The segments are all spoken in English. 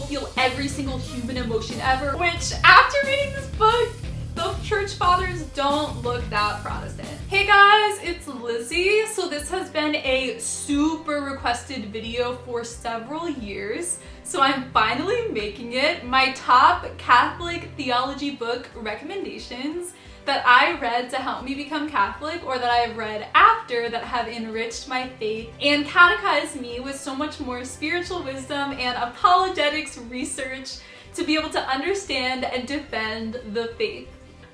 feel every single human emotion ever, which after reading this book, the church fathers don't look that Protestant. Hey guys, it's Lizzie. So this has been a super requested video for several years. So I'm finally making it. My top Catholic theology book recommendations that I read to help me become Catholic, or that I've read after, that have enriched my faith and catechized me with so much more spiritual wisdom and apologetics research to be able to understand and defend the faith.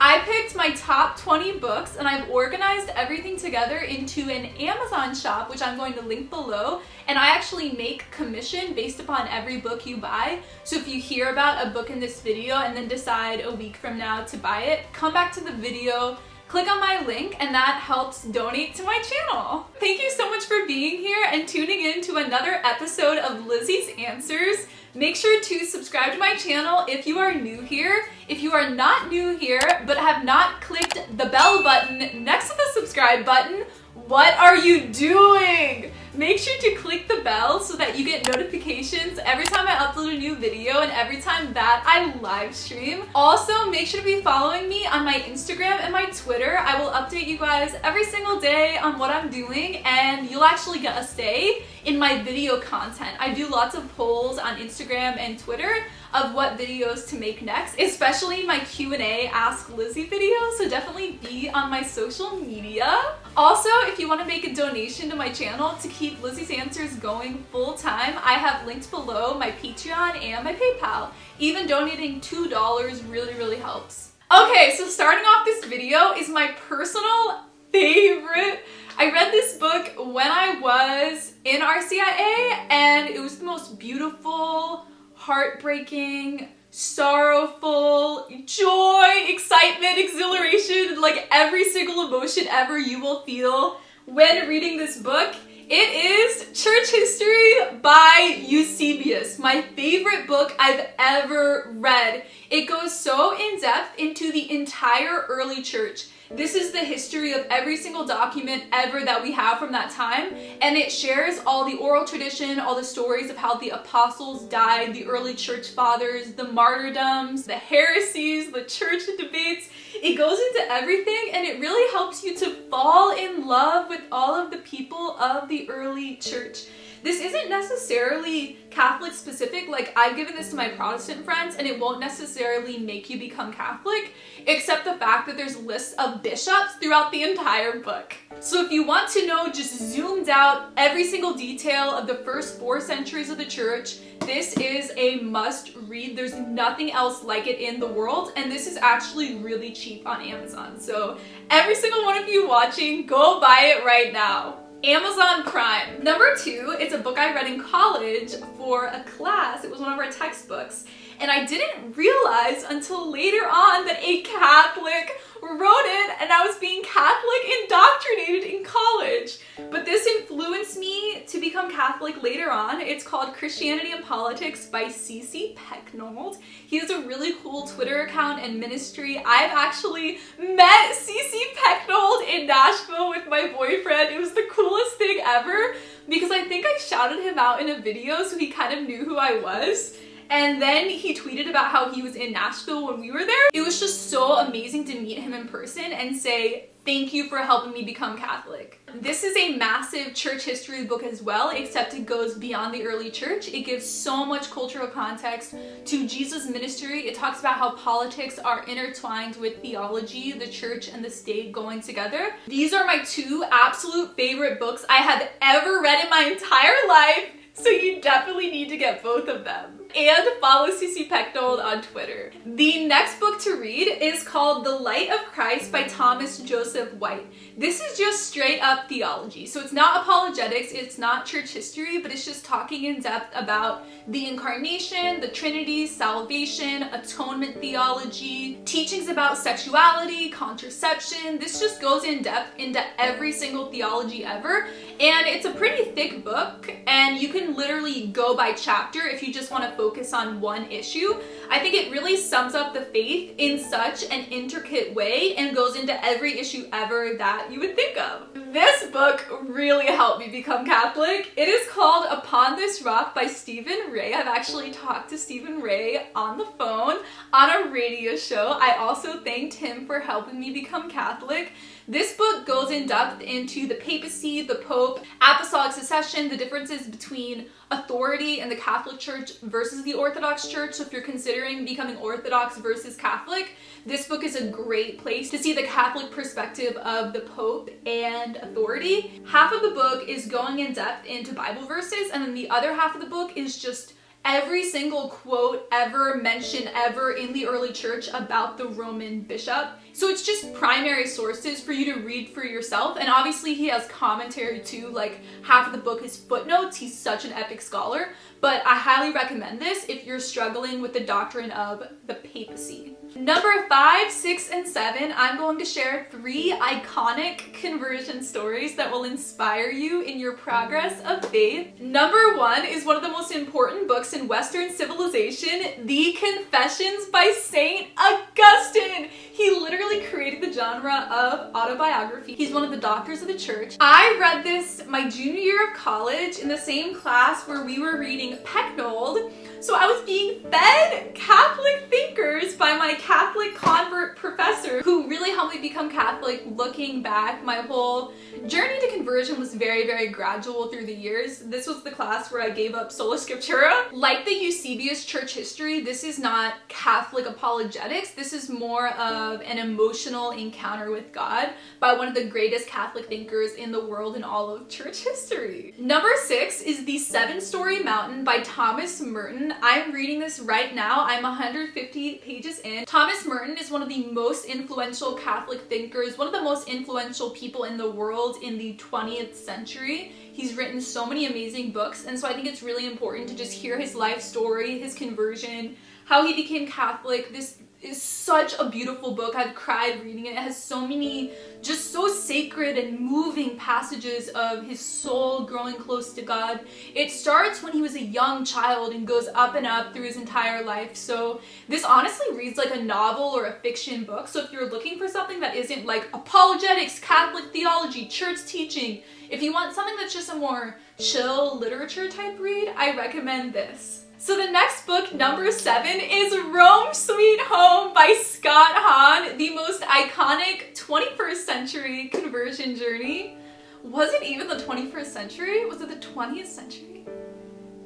I picked my top 20 books and I've organized everything together into an Amazon shop, which I'm going to link below. And I actually make commission based upon every book you buy. So if you hear about a book in this video and then decide a week from now to buy it, come back to the video, click on my link, and that helps donate to my channel. Thank you so much for being here and tuning in to another episode of Lizzie's Answers. Make sure to subscribe to my channel if you are new here. If you are not new here but have not clicked the bell button next to the subscribe button, what are you doing? Make sure to click the bell so that you get notifications every time I upload a new video and every time that I live stream. Also, make sure to be following me on my Instagram and my Twitter. I will update you guys every single day on what I'm doing, and you'll actually get a say in my video content. I do lots of polls on Instagram and Twitter of what videos to make next, especially my Q&A Ask Lizzie video, so definitely be on my social media. Also, if you want to make a donation to my channel to keep Lizzie's Answers going full time, I have linked below my Patreon and my PayPal. Even donating $2 really helps. Okay, so starting off this video is my personal favorite. I read this book when I was in RCIA, and it was the most beautiful, heartbreaking, sorrowful, joy, excitement, exhilaration, like every single emotion ever you will feel when reading this book. It is Church History by Eusebius, my favorite book I've ever read. It goes so in depth into the entire early church. This is the history of every single document ever that we have from that time, and it shares all the oral tradition, all the stories of how the apostles died, the early church fathers, the martyrdoms, the heresies, the church debates. It goes into everything, and it really helps you to fall in love with all of the people of the early church. This isn't necessarily Catholic specific. Like, I've given this to my Protestant friends and it won't necessarily make you become Catholic, except the fact that there's lists of bishops throughout the entire book. So if you want to know just zoomed out every single detail of the first 4 centuries of the church, this is a must read. There's nothing else like it in the world, and this is actually really cheap on Amazon. So every single one of you watching, go buy it right now. Amazon Prime. Number 2, it's a book I read in college for a class. It was one of our textbooks. And I didn't realize until later on that a Catholic wrote it, and I was being Catholic indoctrinated in college. But this influenced me to become Catholic later on. It's called Christianity and Politics by C.C. Pecknold. He has a really cool Twitter account and ministry. I've actually met C.C. Pecknold in Nashville with my boyfriend. It was the coolest thing ever because I think I shouted him out in a video, so he kind of knew who I was. And then he tweeted about how he was in Nashville when we were there. It was just so amazing to meet him in person and say, thank you for helping me become Catholic. This is a massive church history book as well, except it goes beyond the early church. It gives so much cultural context to Jesus' ministry. It talks about how politics are intertwined with theology, the church and the state going together. These are my 2 absolute favorite books I have ever read in my entire life, so you definitely need to get both of them. And follow CC Pecknold on Twitter. The next book to read is called The Light of Christ by Thomas Joseph White. This is just straight up theology. So it's not apologetics, it's not church history, but it's just talking in depth about the incarnation, the Trinity, salvation, atonement theology, teachings about sexuality, contraception. This just goes in depth into every single theology ever. And it's a pretty thick book, and you can literally go by chapter if you just want to focus on one issue. I think it really sums up the faith in such an intricate way and goes into every issue ever that you would think of. This book really helped me become Catholic. It is called Upon This Rock by Stephen Ray. I've actually talked to Stephen Ray on the phone on a radio show. I also thanked him for helping me become Catholic. This book goes in depth into the papacy, the Pope, apostolic succession, the differences between authority in the Catholic Church versus the Orthodox Church. So if you're considering becoming Orthodox versus Catholic, this book is a great place to see the Catholic perspective of the Pope and authority. Half of the book is going in depth into Bible verses, and then the other half of the book is just every single quote ever mentioned ever in the early church about the Roman bishop. So it's just primary sources for you to read for yourself. And obviously he has commentary too, like half of the book is footnotes. He's such an epic scholar. But I highly recommend this if you're struggling with the doctrine of the papacy. Number 5, 6, and 7, I'm going to share 3 iconic conversion stories that will inspire you in your progress of faith. Number 1 is one of the most important books in Western civilization, The Confessions by Saint Augustine. He literally created the genre of autobiography. He's one of the doctors of the church. I read this my junior year of college in the same class where we were reading Pecknold. So I was being fed Catholic thinkers by my Catholic convert professor who really helped me become Catholic. Looking back, my whole journey to conversion was very, very gradual through the years. This was the class where I gave up sola scriptura. Like the Eusebius church history, this is not Catholic apologetics. This is more of an emotional encounter with God by one of the greatest Catholic thinkers in the world in all of church history. Number 6 is The Seven-Story Mountain by Thomas Merton. I'm reading this right now. I'm 150 pages in. Thomas Merton is one of the most influential Catholic thinkers, one of the most influential people in the world in the 20th century. He's written so many amazing books, and so I think it's really important to just hear his life story, his conversion, how he became Catholic. This is such a beautiful book. I've cried reading it. It has so many just so sacred and moving passages of his soul growing close to God. It starts when he was a young child and goes up and up through his entire life. So this honestly reads like a novel or a fiction book. So if you're looking for something that isn't like apologetics, Catholic theology, church teaching, if you want something that's just a more chill literature type read, I recommend this. So the next book, number 7, is Rome Sweet Home by Scott Hahn, the most iconic 21st century conversion journey. Was it even the 21st century? Was it the 20th century?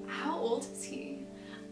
How old is he?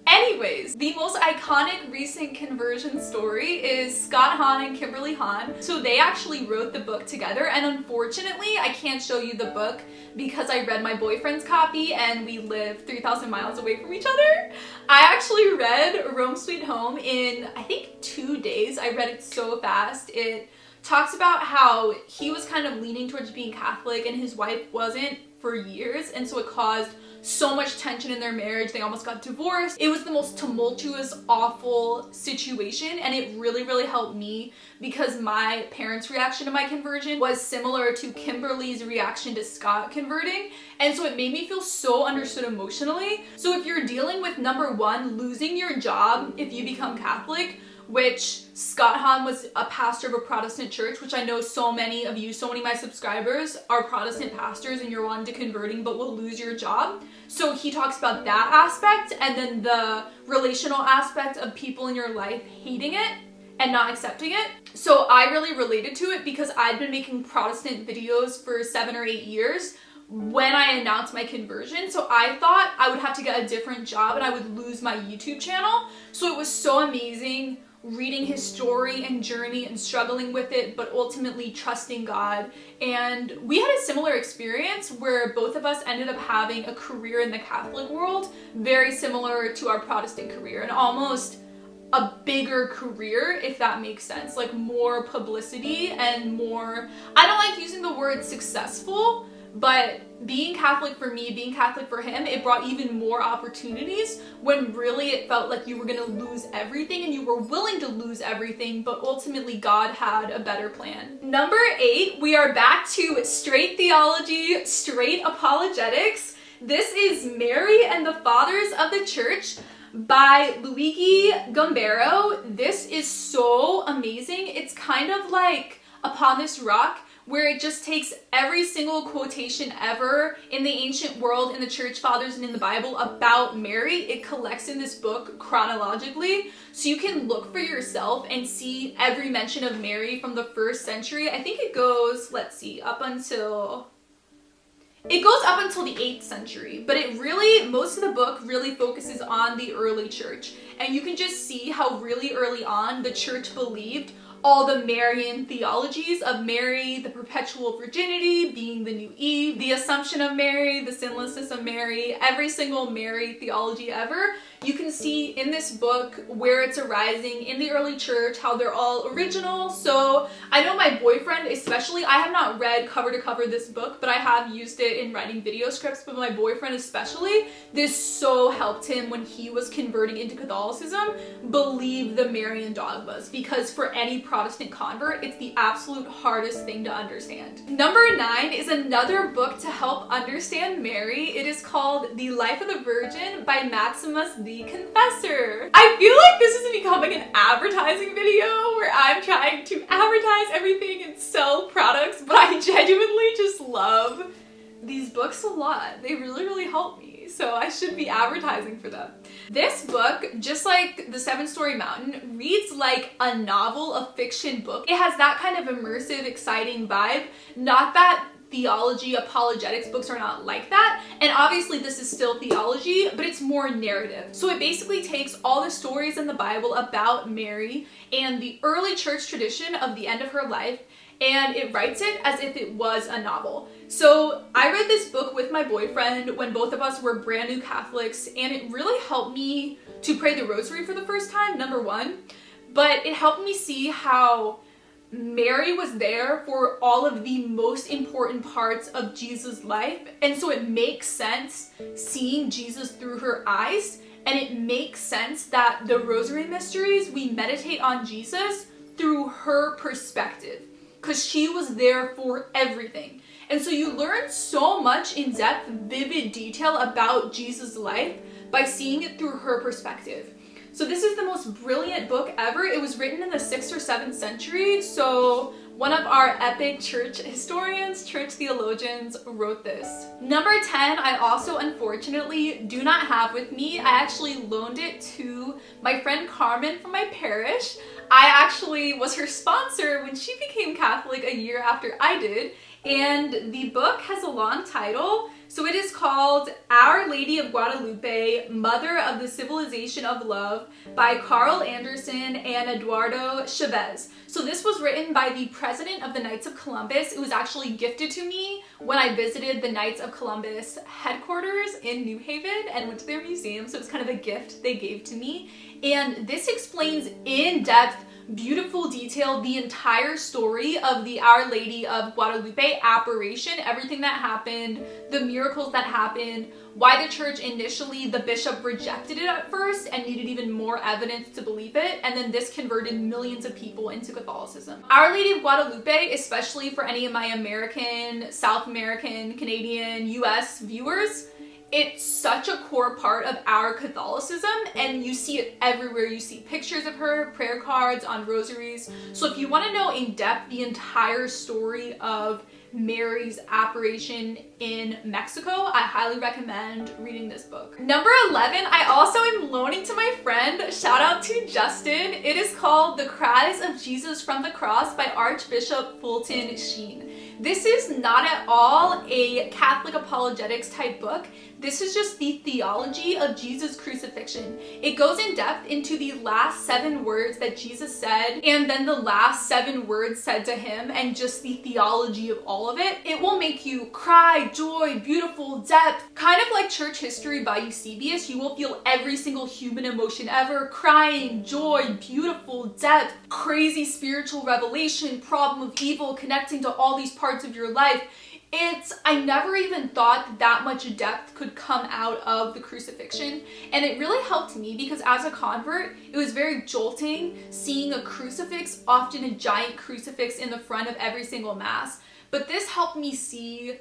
Anyways, the most iconic recent conversion story is Scott Hahn and Kimberly Hahn. So they actually wrote the book together, and unfortunately I can't show you the book because I read my boyfriend's copy and we live 3,000 miles away from each other. I actually read Rome Sweet Home in, I think, 2 days. I read it so fast. It talks about how he was kind of leaning towards being Catholic and his wife wasn't for years, and so it caused so much tension in their marriage. They almost got divorced. It was the most tumultuous, awful situation, and it really, really helped me because my parents' reaction to my conversion was similar to Kimberly's reaction to Scott converting, and so it made me feel so understood emotionally. So if you're dealing with, number 1, losing your job if you become Catholic, which Scott Hahn was a pastor of a Protestant church, which I know so many of you, so many of my subscribers are Protestant pastors and you're wanting to converting but will lose your job. So he talks about that aspect, and then the relational aspect of people in your life hating it and not accepting it. So I really related to it because I'd been making Protestant videos for 7 or 8 years when I announced my conversion. So I thought I would have to get a different job and I would lose my YouTube channel. So it was so amazing reading his story and journey and struggling with it, but ultimately trusting God. And we had a similar experience where both of us ended up having a career in the Catholic world, very similar to our Protestant career, and almost a bigger career, if that makes sense, like more publicity and more, I don't like using the word successful, but being Catholic for me, being Catholic for him, it brought even more opportunities when really it felt like you were gonna lose everything and you were willing to lose everything, but ultimately God had a better plan. Number 8, we are back to straight theology, straight apologetics. This is Mary and the Fathers of the Church by Luigi Gambero. This is so amazing. It's kind of like Upon This Rock, where it just takes every single quotation ever in the ancient world, in the church fathers, and in the Bible about Mary. It collects in this book chronologically, so you can look for yourself and see every mention of Mary from the 1st century. I think it goes, let's see, up until the 8th century, but most of the book really focuses on the early church. And you can just see how really early on the church believed all the Marian theologies of Mary, the perpetual virginity, being the new Eve, the Assumption of Mary, the sinlessness of Mary, every single Mary theology ever. You can see in this book where it's arising in the early church, how they're all original. So I know my boyfriend especially, I have not read cover to cover this book, but I have used it in writing video scripts, but my boyfriend especially, this so helped him when he was converting into Catholicism, believe the Marian dogmas, because for any Protestant convert, it's the absolute hardest thing to understand. Number 9 is another book to help understand Mary. It is called The Life of the Virgin by Maximus the Confessor. I feel like this is becoming an advertising video where I'm trying to advertise everything and sell products, but I genuinely just love these books a lot. They really, really help me, so I should be advertising for them. This book, just like The Seven-Story Mountain, reads like a novel, a fiction book. It has that kind of immersive, exciting vibe. Not that theology, apologetics books are not like that. And obviously this is still theology, but it's more narrative. So it basically takes all the stories in the Bible about Mary and the early church tradition of the end of her life, and it writes it as if it was a novel. So I read this book with my boyfriend when both of us were brand new Catholics, and it really helped me to pray the rosary for the first time, number 1. But it helped me see how Mary was there for all of the most important parts of Jesus' life. And so it makes sense seeing Jesus through her eyes, and it makes sense that the rosary mysteries, we meditate on Jesus through her perspective, because she was there for everything. And so you learn so much in-depth, vivid detail about Jesus' life by seeing it through her perspective. So this is the most brilliant book ever. It was written in the 6th or 7th century, so one of our epic church historians, church theologians, wrote this. Number 10, I also unfortunately do not have with me. I actually loaned it to my friend Carmen from my parish. I actually was her sponsor when she became Catholic a year after I did, and the book has a long title. So it is called Our Lady of Guadalupe, Mother of the Civilization of Love by Carl Anderson and Eduardo Chavez. So this was written by the president of the Knights of Columbus. It was actually gifted to me when I visited the Knights of Columbus headquarters in New Haven and went to their museum. So it was kind of a gift they gave to me. And this explains in depth, beautiful detail, the entire story of the Our Lady of Guadalupe apparition, everything that happened, the miracles that happened, why the church initially, the bishop rejected it at first and needed even more evidence to believe it, and then this converted millions of people into Catholicism. Our Lady of Guadalupe, especially for any of my American, South American, Canadian, US viewers, it's such a core part of our Catholicism, and you see it everywhere. You see pictures of her, prayer cards, on rosaries. So if you want to know in depth the entire story of Mary's apparition in Mexico, I highly recommend reading this book. Number 11, I also am loaning to my friend, shout out to Justin. It is called The Cries of Jesus from the Cross by Archbishop Fulton Sheen. This is not at all a Catholic apologetics type book. This is just the theology of Jesus' crucifixion. It goes in depth into the last 7 words that Jesus said, and then the last 7 words said to him, and just the theology of all of it. It will make you cry, joy, beautiful, depth. Kind of like Church History by Eusebius, you will feel every single human emotion ever. Crying, joy, beautiful, depth, crazy spiritual revelation, problem of evil, connecting to all these parts of your life. I never even thought that much depth could come out of the crucifixion, and it really helped me because as a convert, it was very jolting seeing a crucifix, often a giant crucifix in the front of every single mass. But this helped me see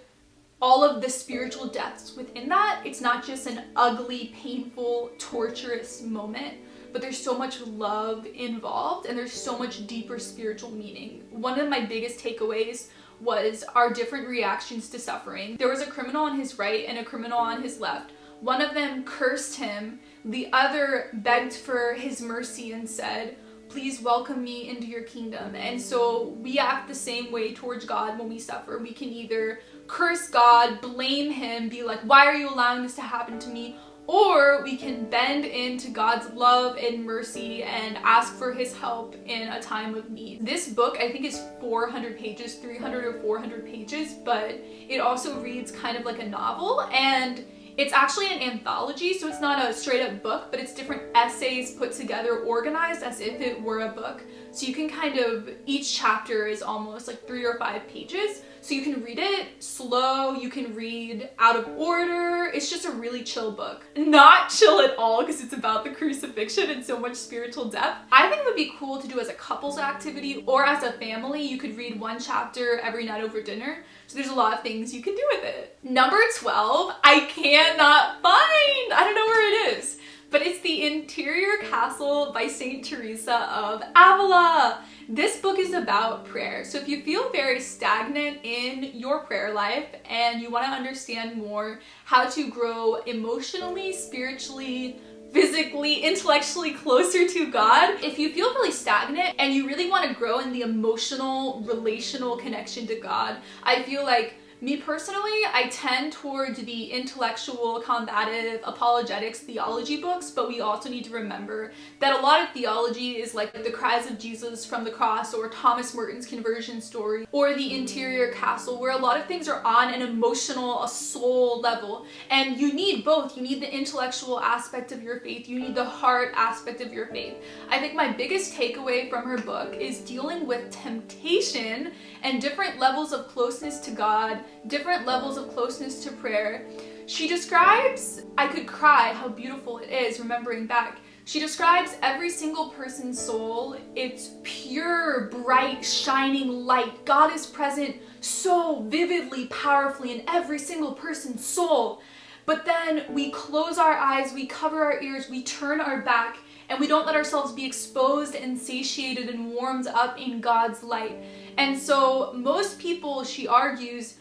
all of the spiritual depths within that. It's not just an ugly, painful, torturous moment, but there's so much love involved and there's so much deeper spiritual meaning. One of my biggest takeaways was our different reactions to suffering. There was a criminal on his right and a criminal on his left. One of them cursed him, the other begged for his mercy and said, please welcome me into your kingdom. And so we act the same way towards God when we suffer. We can either curse God, blame him, be like, why are you allowing this to happen to me? Or we can bend into God's love and mercy and ask for his help in a time of need. This book, I think, is 400 pages, 300 or 400 pages, but it also reads kind of like a novel, and it's actually an anthology, so it's not a straight up book, but it's different essays put together, organized as if it were a book. So you can kind of, each chapter is almost like 3 or 5 pages. So you can read it slow, you can read out of order. It's just a really chill book. Not chill at all because it's about the crucifixion and so much spiritual depth. I think it would be cool to do as a couples activity or as a family. You could read one chapter every night over dinner. So there's a lot of things you can do with it. Number 12, I cannot find. I don't know where it is. But it's The Interior Castle by Saint Teresa of Avila. This book is about prayer. So if you feel very stagnant in your prayer life and you want to understand more how to grow emotionally, spiritually, physically, intellectually closer to God, if you feel really stagnant and you really want to grow in the emotional, relational connection to God, I feel like me personally, I tend toward the intellectual, combative, apologetics, theology books, but we also need to remember that a lot of theology is like The Cries of Jesus from the Cross or Thomas Merton's conversion story or The Interior Castle, where a lot of things are on an emotional, a soul level. And you need both. You need the intellectual aspect of your faith. You need the heart aspect of your faith. I think my biggest takeaway from her book is dealing with temptation and different levels of closeness to God, different levels of closeness to prayer. She describes, I could cry how beautiful it is remembering back. She describes every single person's soul. It's pure, bright, shining light. God is present so vividly, powerfully in every single person's soul. But then we close our eyes, we cover our ears, we turn our back, and we don't let ourselves be exposed and satiated and warmed up in God's light. And so most people, she argues,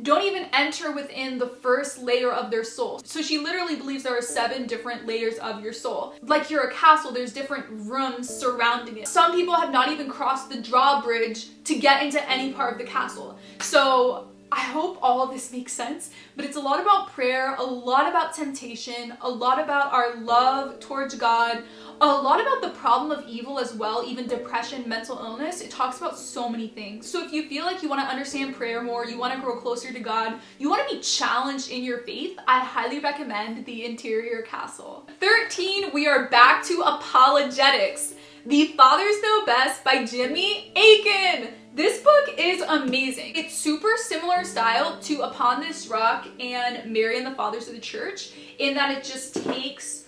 don't even enter within the first layer of their soul. So she literally believes there are 7 different layers of your soul. Like you're a castle, there's different rooms surrounding it. Some people have not even crossed the drawbridge to get into any part of the castle. So I hope all of this makes sense, but it's a lot about prayer, a lot about temptation, a lot about our love towards God, a lot about the problem of evil as well, even depression, mental illness. It talks about so many things. So if you feel like you want to understand prayer more, you want to grow closer to God, you want to be challenged in your faith, I highly recommend The Interior Castle. 13, we are back to apologetics. The Fathers Know Best by Jimmy Akin. This book is amazing. It's super similar style to Upon This Rock and Mary and the Fathers of the Church in that it just takes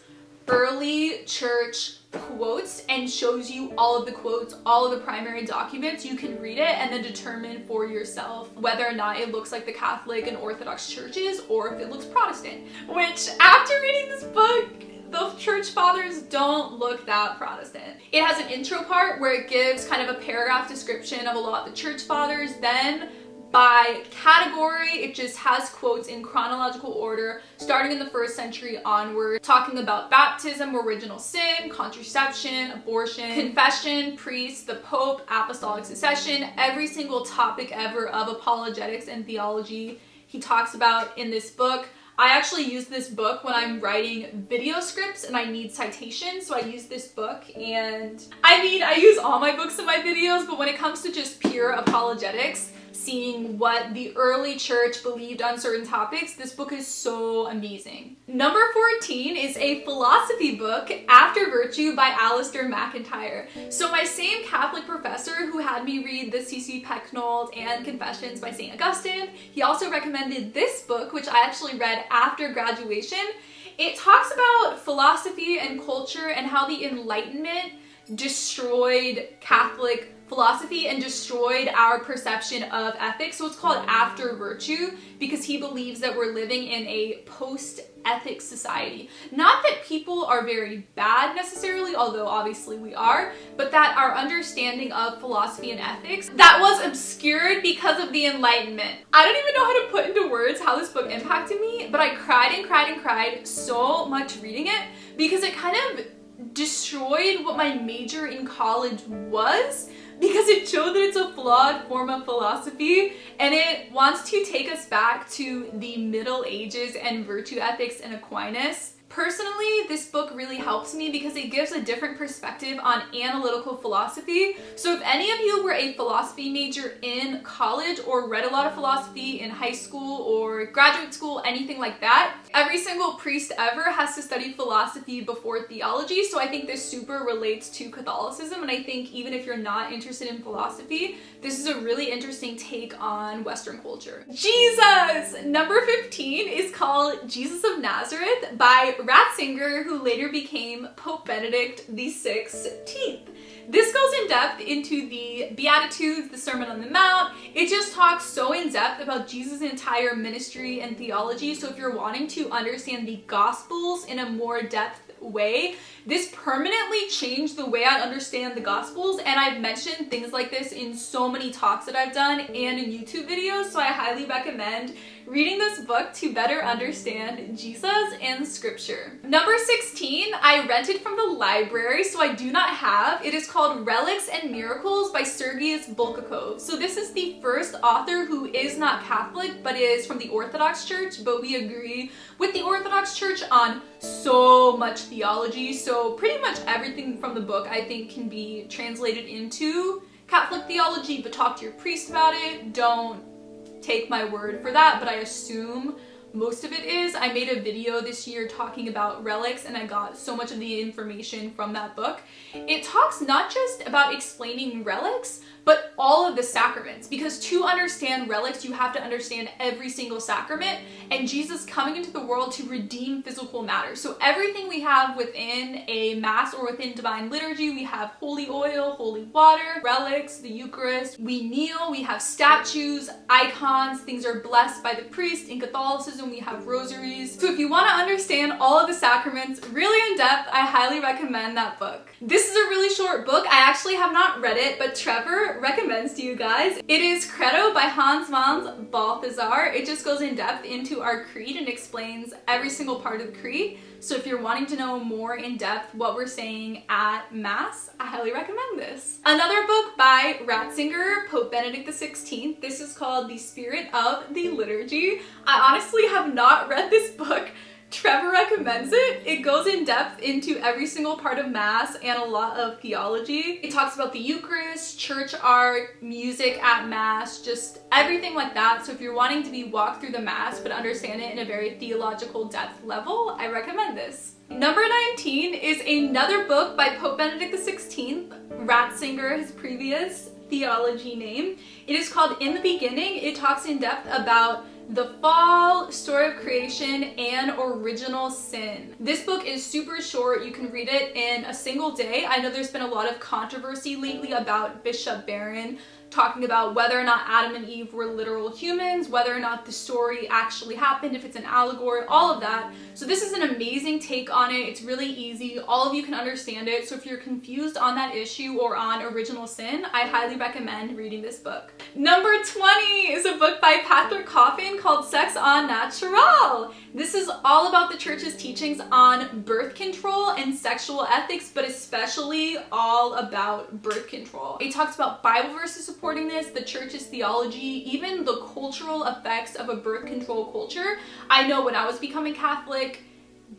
early church quotes and shows you all of the quotes, all of the primary documents. You can read it and then determine for yourself whether or not it looks like the Catholic and Orthodox churches or if it looks Protestant. Which, after reading this book, the church fathers don't look that Protestant. It has an intro part where it gives kind of a paragraph description of a lot of the church fathers. Then by category, it just has quotes in chronological order, starting in the 1st century onward, talking about baptism, original sin, contraception, abortion, confession, priests, the Pope, apostolic succession, every single topic ever of apologetics and theology he talks about in this book. I actually use this book when I'm writing video scripts and I need citations, so I use this book. And I mean, I use all my books in my videos, but when it comes to just pure apologetics, seeing what the early church believed on certain topics, this book is so amazing. Number 14 is a philosophy book, After Virtue by Alistair MacIntyre. So my same Catholic professor who had me read the C.C. Pecknold and Confessions by St. Augustine, he also recommended this book, which I actually read after graduation. It talks about philosophy and culture and how the Enlightenment destroyed Catholic philosophy and destroyed our perception of ethics. So it's called After Virtue, because he believes that we're living in a post-ethics society. Not that people are very bad necessarily, although obviously we are, but that our understanding of philosophy and ethics, that was obscured because of the Enlightenment. I don't even know how to put into words how this book impacted me, but I cried and cried and cried so much reading it, because it kind of destroyed what my major in college was, because it showed that it's a flawed form of philosophy, and it wants to take us back to the Middle Ages and virtue ethics and Aquinas. Personally, this book really helps me because it gives a different perspective on analytical philosophy. So if any of you were a philosophy major in college or read a lot of philosophy in high school or graduate school, anything like that, every single priest ever has to study philosophy before theology. So I think this super relates to Catholicism, and I think even if you're not interested in philosophy, this is a really interesting take on Western culture. Jesus! Number 15 is called Jesus of Nazareth by Ratzinger, who later became Pope Benedict XVI. This goes in depth into the Beatitudes, the Sermon on the Mount. It just talks so in depth about Jesus' entire ministry and theology. So if you're wanting to understand the Gospels in a more depth way, this permanently changed the way I understand the Gospels, and I've mentioned things like this in so many talks that I've done and in YouTube videos, so I highly recommend reading this book to better understand Jesus and Scripture. Number 16, I rented from the library, so I do not have. It is called Relics Miracles by Sergius Bulgakov. So this is the first author who is not Catholic, but is from the Orthodox Church, but we agree with the Orthodox Church on so much theology, so pretty much everything from the book I think can be translated into Catholic theology, but talk to your priest about it. Don't take my word for that, but I assume most of it is. I made a video this year talking about relics, and I got so much of the information from that book. It talks not just about explaining relics, but all of the sacraments, because to understand relics, you have to understand every single sacrament, and Jesus coming into the world to redeem physical matter. So everything we have within a Mass or within Divine Liturgy, we have holy oil, holy water, relics, the Eucharist, we kneel, we have statues, icons, things are blessed by the priest. In Catholicism, we have rosaries. So if you want to understand all of the sacraments really in depth, I highly recommend that book. This is a really short book. I actually have not read it, but Trevor recommends to you guys. It is Credo by Hans von Balthasar. It just goes in depth into our creed and explains every single part of the creed. So if you're wanting to know more in depth what we're saying at Mass, I highly recommend this. Another book by Ratzinger, Pope Benedict XVI. This is called The Spirit of the Liturgy. I honestly have not read this book. Trevor recommends it. It goes in depth into every single part of Mass and a lot of theology. It talks about the Eucharist, church art, music at Mass, just everything like that. So if you're wanting to be walked through the Mass but understand it in a very theological depth level, I recommend this. Number 19 is another book by Pope Benedict XVI, Ratzinger, his previous theology name. It is called In the Beginning. It talks in depth about the fall, story of creation, and original sin. This book is super short. You can read it in a single day. I know there's been a lot of controversy lately about Bishop Barron talking about whether or not Adam and Eve were literal humans, whether or not the story actually happened, if it's an allegory, all of that. So this is an amazing take on it. It's really easy. All of you can understand it. So if you're confused on that issue or on original sin, I highly recommend reading this book. Number 20 is a book by Patrick Coffin called Sex au Naturel. This is all about the church's teachings on birth control and sexual ethics, but especially all about birth control. It talks about Bible verses supporting this, the church's theology, even the cultural effects of a birth control culture. I know when I was becoming Catholic,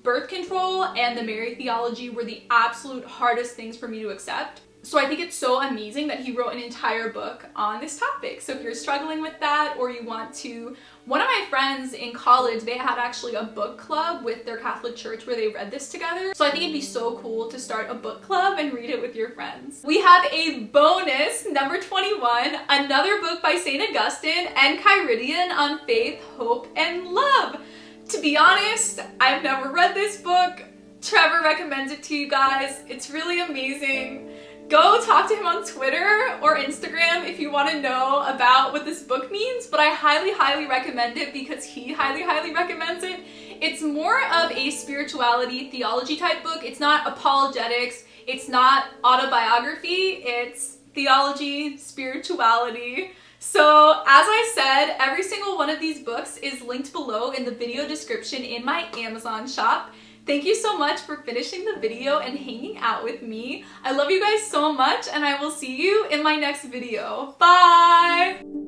birth control and the Mary theology were the absolute hardest things for me to accept. So I think it's so amazing that he wrote an entire book on this topic. So if you're struggling with that, or you want to, one of my friends in college, they had actually a book club with their Catholic church where they read this together. So I think it'd be so cool to start a book club and read it with your friends. We have a bonus, number 21, another book by St. Augustine and Kyridian on faith, hope, and love. To be honest, I've never read this book. Trevor recommends it to you guys. It's really amazing. Go talk to him on Twitter or Instagram if you want to know about what this book means, but I highly, highly recommend it because he highly, highly recommends it. It's more of a spirituality, theology type book. It's not apologetics. It's not autobiography. It's theology, spirituality. So as I said, every single one of these books is linked below in the video description in my Amazon shop. Thank you so much for finishing the video and hanging out with me. I love you guys so much, and I will see you in my next video. Bye!